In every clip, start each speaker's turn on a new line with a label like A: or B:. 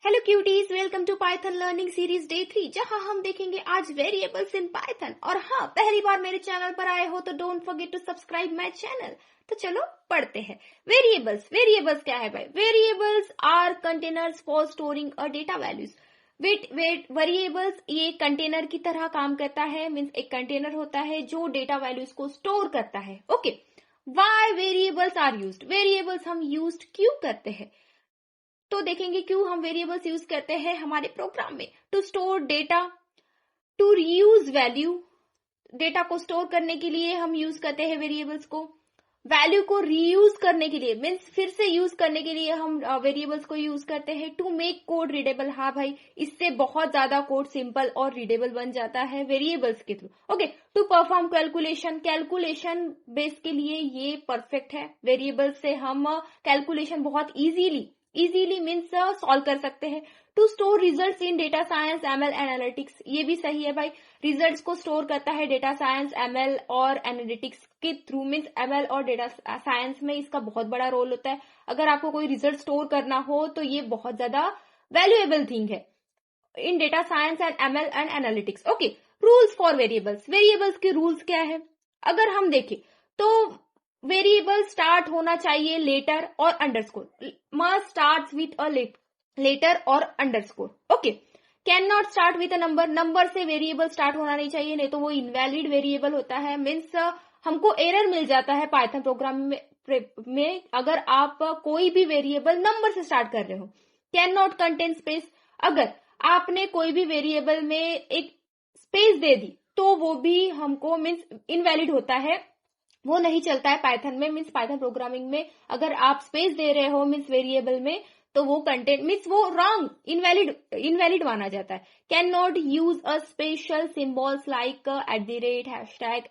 A: Hello cuties, welcome to Python learning series day 3, जहां हम देखेंगे आज वेरिएबल्स इन पाइथन। और हाँ, पहली बार मेरे चैनल पर आए हो तो don't forget to subscribe my channel. तो चलो पढ़ते हैं। वेरिएबल्स क्या है भाई? Variables are containers for storing a data values. Variables ये कंटेनर की तरह काम करता है। मीन्स एक कंटेनर होता है जो डेटा वैल्यूज को स्टोर करता है। Okay, why variables are used? Variables हम यूज्ड क्यों करते हैं? तो देखेंगे क्यों हम वेरिएबल्स यूज करते हैं हमारे प्रोग्राम में। To store data, to reuse value. Data को स्टोर करने के लिए हम यूज करते हैं वेरिएबल्स को। वैल्यू को रीयूज करने के लिए, मीन्स फिर से यूज करने के लिए हम वेरिएबल्स को यूज करते हैं। टू मेक कोड रीडेबल, हाँ भाई, इससे बहुत ज्यादा कोड सिंपल और रीडेबल बन जाता है वेरिएबल्स के थ्रू। Okay, to perform calculation base के लिए ये परफेक्ट है। वेरिएबल्स से हम कैलकुलेशन बहुत इजीली मीन्स सॉल्व कर सकते हैं। To store results in data science, ML, analytics, ये भी सही है भाई। रिजल्ट्स को स्टोर करता है डेटा साइंस, एमएल और एनालिटिक्स के थ्रू। मीन्स एमएल और डेटा साइंस में इसका बहुत बड़ा रोल होता है। अगर आपको कोई रिजल्ट स्टोर करना हो तो ये बहुत ज्यादा वैल्यूएबल थिंग है in data science and ML and analytics. Okay, rules for variables के रूल्स क्या है? अगर हम देखें तो वेरिएबल स्टार्ट होना चाहिए लेटर और underscore. Must start with a letter और underscore. Okay, cannot start with a number से वेरिएबल स्टार्ट होना नहीं चाहिए, नहीं तो वो इनवैलिड वेरिएबल होता है। मीन्स हमको एरर मिल जाता है पाइथन प्रोग्राम में अगर आप कोई भी वेरिएबल नंबर से स्टार्ट कर रहे हो। कैन नॉट कंटेन स्पेस, अगर आपने कोई भी वेरिएबल में एक स्पेस दे दी तो वो भी हमको मीन्स इनवैलिड होता है, वो नहीं चलता है पाइथन में। मीन्स पाइथन प्रोग्रामिंग में अगर आप स्पेस दे रहे हो मीन्स वेरिएबल में, तो वो कंटेंट मीन्स वो रॉन्ग, इनवैलिड माना जाता है। Can not use a special symbols like @, hashtag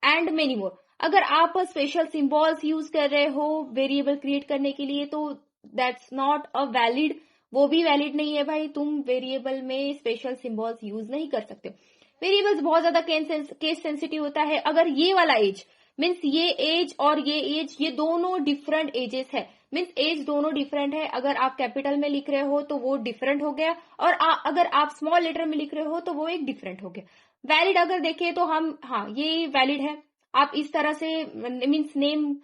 A: and many more. अगर आप स्पेशल सिंबल्स यूज कर रहे हो वेरिएबल क्रिएट करने के लिए तो दैट्स नॉट अ वैलिड, वो भी वैलिड नहीं है भाई। तुम वेरिएबल में स्पेशल सिंबल्स यूज नहीं कर सकते। वेरिएबल्स बहुत ज्यादा केस सेंसिटिव होता है। अगर ये वाला एज मीन्स ये एज और ये एज, ये दोनों डिफरेंट एजेस है। मीन्स एज दोनों डिफरेंट है। अगर आप कैपिटल में लिख रहे हो तो वो डिफरेंट हो गया, और अगर आप स्मॉल लेटर में लिख रहे हो तो वो एक डिफरेंट हो गया। वैलिड अगर देखें तो हम, हाँ ये वैलिड है। आप इस तरह से मीन्स नेम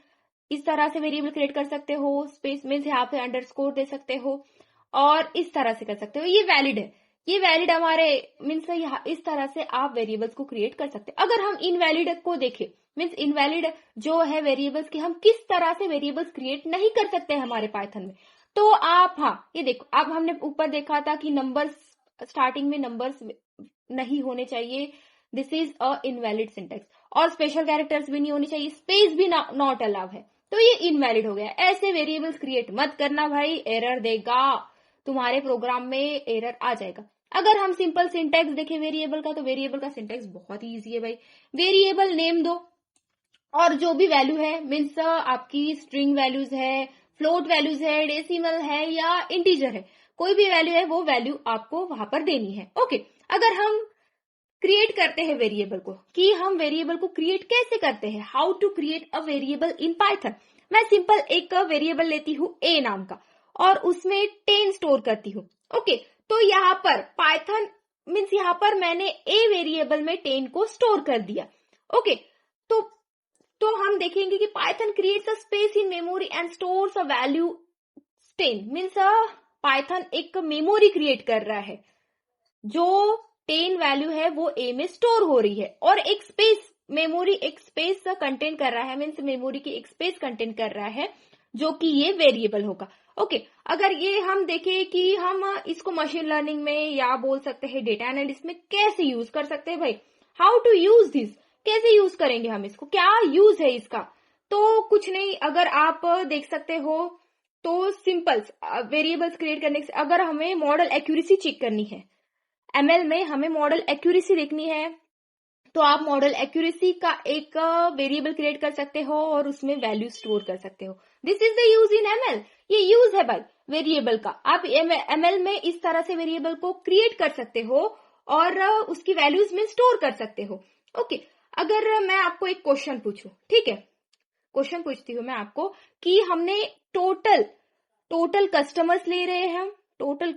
A: इस तरह से वेरिएबल क्रिएट कर सकते हो, स्पेस मीन्स यहाँ पे अंडरस्कोर दे सकते हो और इस तरह से कर सकते हो, ये वैलिड है। ये वैलिड हमारे मीन्स इस तरह से आप वेरिएबल्स को क्रिएट कर सकते हैं। अगर हम इनवैलिड को देखें, मीन्स इनवैलिड जो है वेरिएबल्स की, हम किस तरह से वेरिएबल्स क्रिएट नहीं कर सकते हमारे पाइथन में। तो आप, हाँ ये देखो, अब हमने ऊपर देखा था कि नंबर्स, स्टार्टिंग में नंबर्स नहीं होने चाहिए, this is a invalid syntax. और स्पेशल कैरेक्टर्स भी नहीं होने चाहिए, स्पेस भी नॉट अलाउ है, तो ये इनवैलिड हो गया। ऐसे वेरिएबल्स क्रिएट मत करना भाई, एरर देगा, तुम्हारे प्रोग्राम में एरर आ जाएगा। अगर हम सिंपल सिंटेक्स देखें वेरिएबल का, तो वेरिएबल का सिंटेक्स बहुत ही इजी है भाई। वेरिएबल नेम दो और जो भी वैल्यू है, मीन्स आपकी स्ट्रिंग वैल्यूज है, फ्लोट वैल्यूज है, डेसिमल है या इंटीजर है, कोई भी वैल्यू है वो वैल्यू आपको वहां पर देनी है। ओके, अगर हम क्रिएट करते हैं वेरिएबल को, कि हम वेरिएबल को क्रिएट कैसे करते हैं, how to create a variable in Python. मैं सिंपल एक वेरिएबल लेती हूँ ए नाम का और उसमें 10 स्टोर करती हूँ। ओके, तो यहाँ पर पाइथन मीन्स यहाँ पर मैंने ए वेरिएबल में 10 को स्टोर कर दिया। ओके, तो हम देखेंगे कि Python creates a space in memory and stores a value 10। Means Python एक मेमोरी क्रिएट कर रहा है, जो 10 वैल्यू है वो ए में स्टोर हो रही है, और एक स्पेस, मेमोरी एक स्पेस कंटेंट कर रहा है, मीन्स मेमोरी की एक स्पेस कंटेंट कर रहा है जो कि ये वेरिएबल होगा। ओके, अगर ये हम देखें कि हम इसको मशीन लर्निंग में या बोल सकते हैं डेटा एनालिस्ट में कैसे यूज कर सकते हैं भाई, हाउ टू यूज दिस, कैसे यूज करेंगे हम इसको, क्या यूज है इसका। तो कुछ नहीं, अगर आप देख सकते हो तो सिंपल वेरिएबल्स क्रिएट करने से, अगर हमें मॉडल एक्यूरेसी चेक करनी है, एमएल में हमें मॉडल एक्यूरेसी देखनी है, तो आप मॉडल एक्यूरेसी का एक वेरिएबल क्रिएट कर सकते हो और उसमें वैल्यू स्टोर कर सकते हो। This is the use in ML, ये यूज है भाई वेरिएबल का। आप एमएल में इस तरह से वेरिएबल को क्रिएट कर सकते हो और उसकी वैल्यूज में स्टोर कर सकते हो। ओके, अगर मैं आपको एक क्वेश्चन पूछूं, ठीक है, क्वेश्चन पूछती हूँ मैं आपको कि हमने टोटल कस्टमर्स ले रहे हैं, टोटल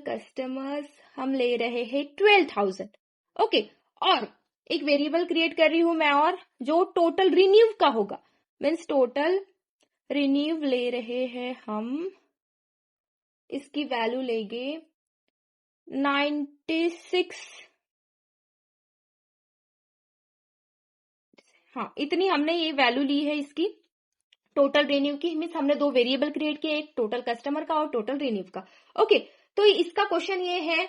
A: कस्टमर्स हम ले रहे हैं 12,000। ओके, और एक वेरिएबल क्रिएट कर रही हूं मैं, और जो टोटल रिन्यू का होगा, मीन्स टोटल रिन्यू ले रहे हैं हम, इसकी वैल्यू लेंगे 96। हाँ, इतनी हमने ये वैल्यू ली है इसकी टोटल रिन्यू की। मीन्स हमने दो वेरिएबल क्रिएट किए, एक टोटल कस्टमर का और टोटल रिन्यू का। ओके, तो इसका क्वेश्चन ये है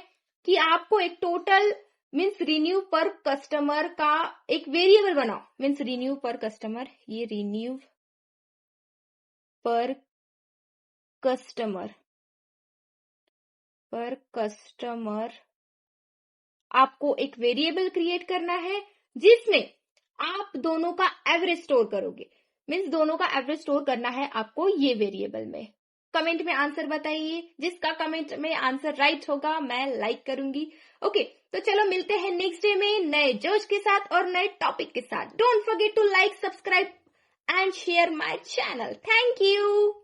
A: कि आपको एक टोटल मीन्स रिन्यू पर कस्टमर का एक वेरिएबल बनाओ। मीन्स रिन्यू पर कस्टमर, ये रिन्यू पर कस्टमर आपको एक वेरिएबल क्रिएट करना है जिसमें आप दोनों का एवरेज स्टोर करोगे। मीन्स दोनों का एवरेज स्टोर करना है आपको ये वेरिएबल में। कमेंट में आंसर बताइए, जिसका कमेंट में आंसर राइट होगा मैं लाइक करूंगी। ओके, तो चलो मिलते हैं नेक्स्ट डे में नए जोश के साथ और नए टॉपिक के साथ। Don't forget to like, subscribe and share my channel. Thank you.